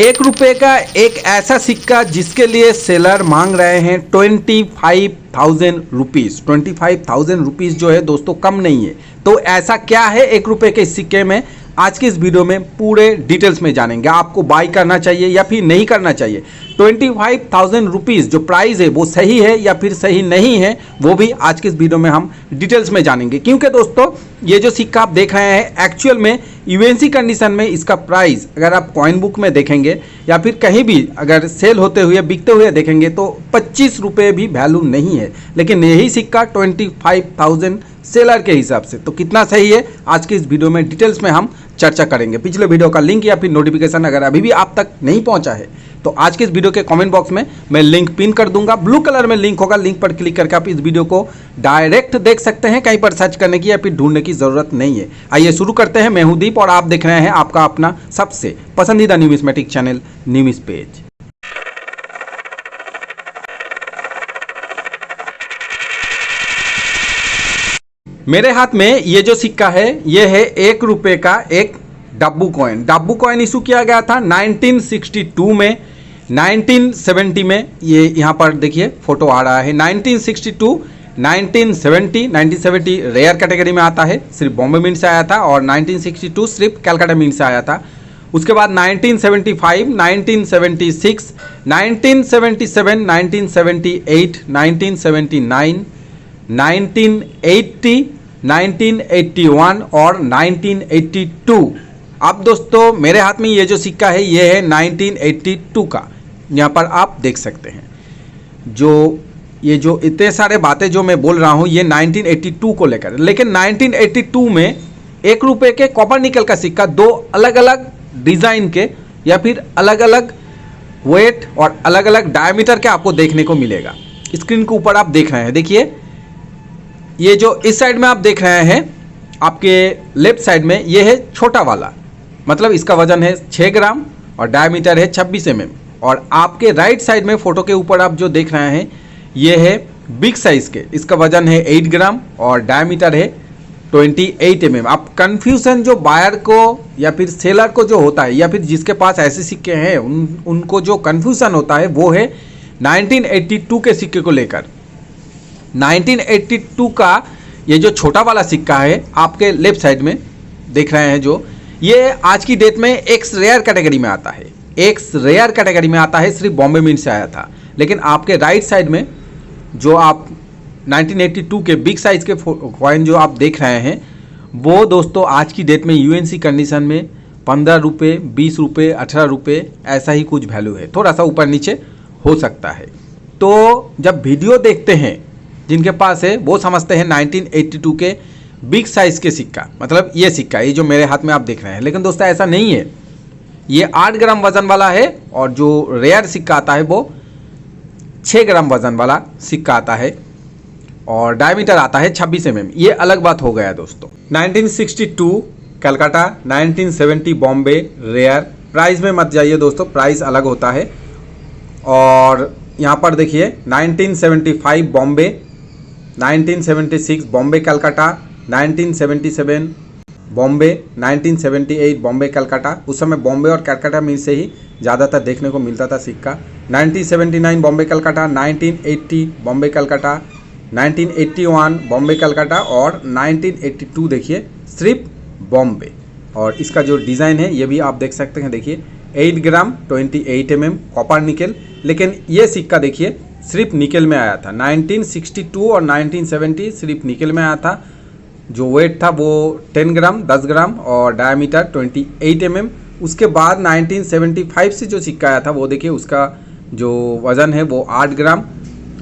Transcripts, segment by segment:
एक रुपये का एक ऐसा सिक्का जिसके लिए सेलर मांग रहे हैं 25,000 रुपीज़। 25,000 रुपीज़ जो है दोस्तों कम नहीं है। तो ऐसा क्या है एक रुपये के सिक्के में, आज की इस वीडियो में पूरे डिटेल्स में जानेंगे। आपको बाई करना चाहिए या फिर नहीं करना चाहिए। 25,000 रुपीज़ जो प्राइस है वो सही है या फिर सही नहीं है, वो भी आज की इस वीडियो में हम डिटेल्स में जानेंगे। क्योंकि दोस्तों ये जो सिक्का आप देख रहे हैं एक्चुअल में यूएनसी कंडीशन में इसका प्राइस अगर आप कॉइन बुक में देखेंगे या फिर कहीं भी अगर सेल होते हुए बिकते हुए देखेंगे तो 25 रुपये भी वैल्यू नहीं है। लेकिन यही सिक्का 25,000 सेलर के हिसाब से तो कितना सही है, आज की इस वीडियो में डिटेल्स में हम चर्चा करेंगे। पिछले वीडियो का लिंक या फिर नोटिफिकेशन अगर अभी भी आप तक नहीं पहुंचा है तो आज के इस वीडियो के कमेंट बॉक्स में मैं लिंक पिन कर दूंगा। ब्लू कलर में लिंक होगा, लिंक पर क्लिक करके आप इस वीडियो को डायरेक्ट देख सकते हैं, कहीं पर सर्च करने की या फिर ढूंढने की जरूरत नहीं है। आइए शुरू करते हैं। मैं हूं दीप और आप देख रहे हैं आपका अपना सबसे पसंदीदा न्यूमिस्मेटिक चैनल न्यूमिस पेज। मेरे हाथ में ये जो सिक्का है ये है एक रुपये का एक डब्बू कॉइन। डब्बू कॉइन इशू किया गया था 1962 में, 1970 में। ये यहाँ पर देखिए फोटो आ रहा है। 1962, 1970 रेयर कैटेगरी में आता है, सिर्फ बॉम्बे मिंट से आया था। और 1962 सिर्फ कलकत्ता मिंट से आया था। उसके बाद 1975, 1976, 1977, 1978, 1979, 1980, 1981 और 1982। अब दोस्तों मेरे हाथ में ये जो सिक्का है ये है 1982 का। यहाँ पर आप देख सकते हैं ये जो इतने सारे बातें जो मैं बोल रहा हूँ ये 1982 को लेकर। लेकिन 1982 में एक रुपये के कॉपर निकल का सिक्का दो अलग अलग डिज़ाइन के या फिर अलग अलग वेट और अलग अलग डायमीटर के आपको देखने को मिलेगा। स्क्रीन के ऊपर आप देख रहे हैं, देखिए ये जो इस साइड में आप देख रहे हैं आपके लेफ्ट साइड में ये है छोटा वाला, मतलब इसका वजन है 6 ग्राम और डायमीटर है 26 mm। और आपके राइट साइड में फोटो के ऊपर आप जो देख रहे हैं ये है बिग साइज के, इसका वजन है 8 ग्राम और डायमीटर है 28 mm। आप कन्फ्यूजन जो बायर को या फिर सेलर को जो होता है या फिर जिसके पास ऐसे सिक्के हैं उनको जो कन्फ्यूजन होता है वो है 1982 के सिक्के को लेकर। 1982 का ये जो छोटा वाला सिक्का है आपके लेफ्ट साइड में देख रहे हैं जो, ये आज की डेट में एक्स रेयर कैटेगरी में आता है। एक्स रेयर कैटेगरी में आता है, सिर्फ बॉम्बे मिंट से आया था। लेकिन आपके राइट साइड में जो आप 1982 के बिग साइज के कॉइन जो आप देख रहे हैं वो दोस्तों आज की डेट में यूएनसी कंडीशन में 15 रुपये, 20 रुपये, 18 रुपये ऐसा ही कुछ वैल्यू है, थोड़ा सा ऊपर नीचे हो सकता है। तो जब वीडियो देखते हैं जिनके पास है वो समझते हैं 1982 के बिग साइज के सिक्का, मतलब ये सिक्का ये जो मेरे हाथ में आप देख रहे हैं। लेकिन दोस्तों ऐसा नहीं है, ये 8 ग्राम वजन वाला है और जो रेयर सिक्का आता है वो 6 ग्राम वजन वाला सिक्का आता है और डायमीटर आता है 26 mm। ये अलग बात हो गया दोस्तों। 1962 कलकत्ता, 1970 बॉम्बे रेयर। प्राइस में मत जाइए दोस्तों, प्राइस अलग होता है। और यहाँ पर देखिए 1975 बॉम्बे, 1976 बॉम्बे कलकत्ता, 1977 बॉम्बे, 1978 बॉम्बे कलकत्ता। उस समय बॉम्बे और कलकत्ता मिल से ही ज़्यादातर देखने को मिलता था सिक्का। 1979 बॉम्बे कलकत्ता, 1980 बॉम्बे कलकत्ता, 1981 बॉम्बे कलकत्ता और 1982 देखिए सिर्फ बॉम्बे। और इसका जो डिज़ाइन है ये भी आप देख सकते हैं, देखिए 8 ग्राम 28 mm कॉपर निकल। लेकिन ये सिक्का देखिए सिर्फ निकल में आया था। 1962 और 1970 सिर्फ निकल में आया था। जो वेट था वो 10 ग्राम, 10 ग्राम और डायमीटर 28 mm। उसके बाद 1975 से जो सिक्का आया था वो देखिए उसका जो वज़न है वो 8 ग्राम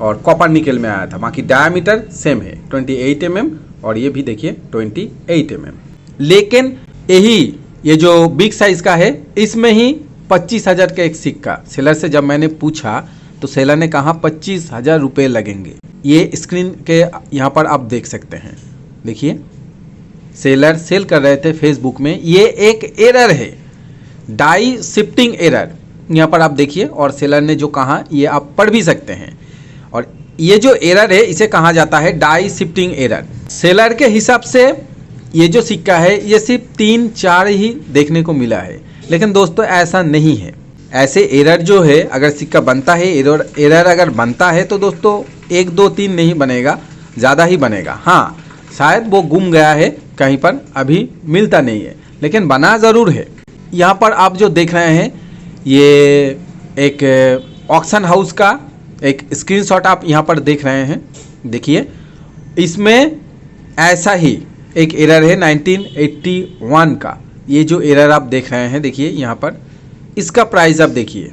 और कॉपर निकल में आया था। बाकी डायमीटर सेम है 28 mm और ये भी देखिए 28 mm। लेकिन ये जो बिग साइज़ का है इसमें ही 25,000 का एक सिक्का। सेलर से जब मैंने पूछा तो सेलर ने कहा 25,000 रुपये लगेंगे। ये स्क्रीन के यहाँ पर आप देख सकते हैं, देखिए सेलर सेल कर रहे थे फेसबुक में। ये एक एरर है, डाई शिफ्टिंग एरर, यहाँ पर आप देखिए। और सेलर ने जो कहा ये आप पढ़ भी सकते हैं। और ये जो एरर है इसे कहा जाता है डाई शिफ्टिंग एरर। सेलर के हिसाब से ये जो सिक्का है ये सिर्फ 3-4 ही देखने को मिला है, लेकिन दोस्तों ऐसा नहीं है। ऐसे एरर जो है, अगर सिक्का बनता है, एरर अगर बनता है तो दोस्तों 1 2 3 नहीं बनेगा, ज़्यादा ही बनेगा। हाँ, शायद वो गुम गया है कहीं पर, अभी मिलता नहीं है, लेकिन बना ज़रूर है। यहाँ पर आप जो देख रहे हैं ये एक ऑक्शन हाउस का एक स्क्रीनशॉट आप यहाँ पर देख रहे हैं। देखिए, इसमें ऐसा ही एक एरर है 1981 का। ये जो एरर आप देख रहे हैं, देखिए यहाँ पर इसका प्राइस आप देखिए।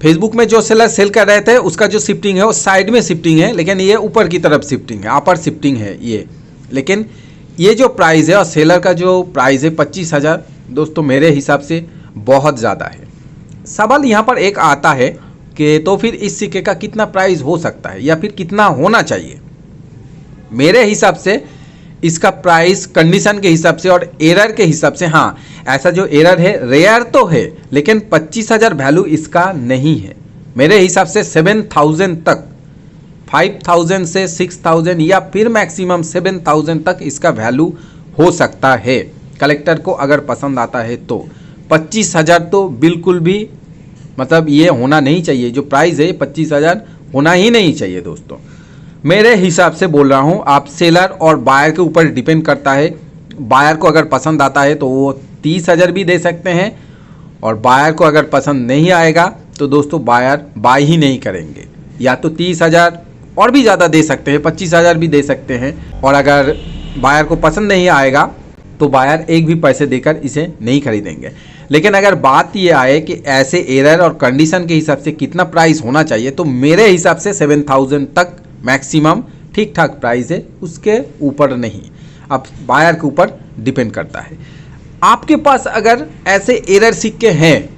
फेसबुक में जो सेलर सेल कर रहे थे उसका जो शिफ्टिंग है वो साइड में शिफ्टिंग है, लेकिन ये ऊपर की तरफ शिफ्टिंग है, अपर शिफ्टिंग है ये। लेकिन ये जो प्राइस है और सेलर का जो प्राइस है 25,000, दोस्तों मेरे हिसाब से बहुत ज़्यादा है। सवाल यहाँ पर एक आता है कि तो फिर इस सिक्के का कितना प्राइस हो सकता है या फिर कितना होना चाहिए। मेरे हिसाब से इसका प्राइस कंडीशन के हिसाब से और एरर के हिसाब से, हाँ ऐसा जो एरर है रेयर तो है, लेकिन 25,000 वैल्यू इसका नहीं है। मेरे हिसाब से 7,000 तक, 5,000 से 6,000 या फिर मैक्सिमम 7,000 तक इसका वैल्यू हो सकता है। कलेक्टर को अगर पसंद आता है तो 25,000 तो बिल्कुल भी मतलब ये होना नहीं चाहिए। जो प्राइस है 25,000 होना ही नहीं चाहिए दोस्तों, मेरे हिसाब से बोल रहा हूँ। आप सेलर और बायर के ऊपर डिपेंड करता है। बायर को अगर पसंद आता है तो वो 30,000 भी दे सकते हैं, और बायर को अगर पसंद नहीं आएगा तो दोस्तों बायर बाय ही नहीं करेंगे। या तो 30,000 और भी ज़्यादा दे सकते हैं, 25,000 भी दे सकते हैं, और अगर बायर को पसंद नहीं आएगा तो बायर एक भी पैसे देकर इसे नहीं खरीदेंगे। लेकिन अगर बात ये आए कि ऐसे एरर और कंडीशन के हिसाब से कितना प्राइस होना चाहिए, तो मेरे हिसाब से 7,000 तक मैक्सिमम ठीक ठाक प्राइस है, उसके ऊपर नहीं। अब बायर के ऊपर डिपेंड करता है। आपके पास अगर ऐसे एरर सिक्के हैं,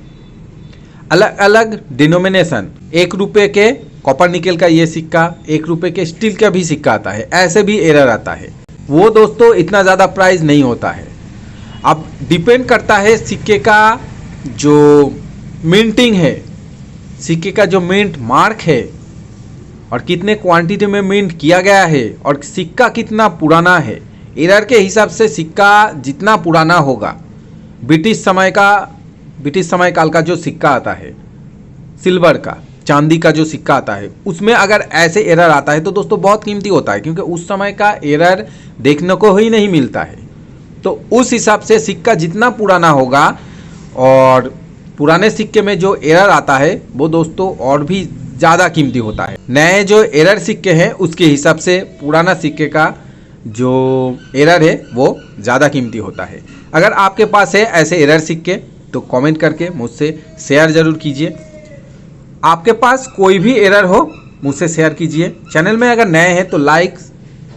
अलग अलग डिनोमिनेशन, 1 रुपये के कॉपर निकल का ये सिक्का, 1 रुपये के स्टील का भी सिक्का आता है, ऐसे भी एरर आता है। वो दोस्तों इतना ज़्यादा प्राइस नहीं होता है। अब डिपेंड करता है सिक्के का जो मिंटिंग है, सिक्के का जो मिंट मार्क है, और कितने क्वांटिटी में मिंट किया गया है, और सिक्का कितना पुराना है। एरर के हिसाब से सिक्का जितना पुराना होगा, ब्रिटिश समय काल का जो सिक्का आता है, सिल्वर का, चांदी का जो सिक्का आता है, उसमें अगर ऐसे एरर आता है तो दोस्तों बहुत कीमती होता है, क्योंकि उस समय का एरर देखने को ही नहीं मिलता है। तो उस हिसाब से सिक्का जितना पुराना होगा, और पुराने सिक्के में जो एरर आता है वो दोस्तों और भी ज़्यादा कीमती होता है। नए जो एरर सिक्के हैं उसके हिसाब से पुराना सिक्के का जो एरर है वो ज़्यादा कीमती होता है। अगर आपके पास है ऐसे एरर सिक्के तो कमेंट करके मुझसे शेयर ज़रूर कीजिए। आपके पास कोई भी एरर हो मुझसे शेयर कीजिए। चैनल में अगर नए हैं तो लाइक,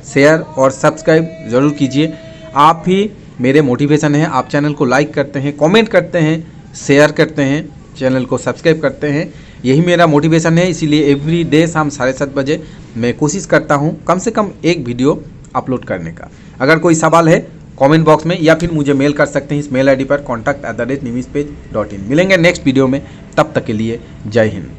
शेयर और सब्सक्राइब ज़रूर कीजिए। आप ही मेरे मोटिवेशन हैं। आप चैनल को लाइक करते हैं, कमेंट करते हैं, शेयर करते हैं, चैनल को सब्सक्राइब करते हैं, यही मेरा मोटिवेशन है। इसीलिए एवरी डे शाम 7:30 बजे मैं कोशिश करता हूँ कम से कम एक वीडियो अपलोड करने का। अगर कोई सवाल है कमेंट बॉक्स में, या फिर मुझे मेल कर सकते हैं इस मेल आईडी पर contact@nimispage.in। मिलेंगे नेक्स्ट वीडियो में, तब तक के लिए जय हिंद।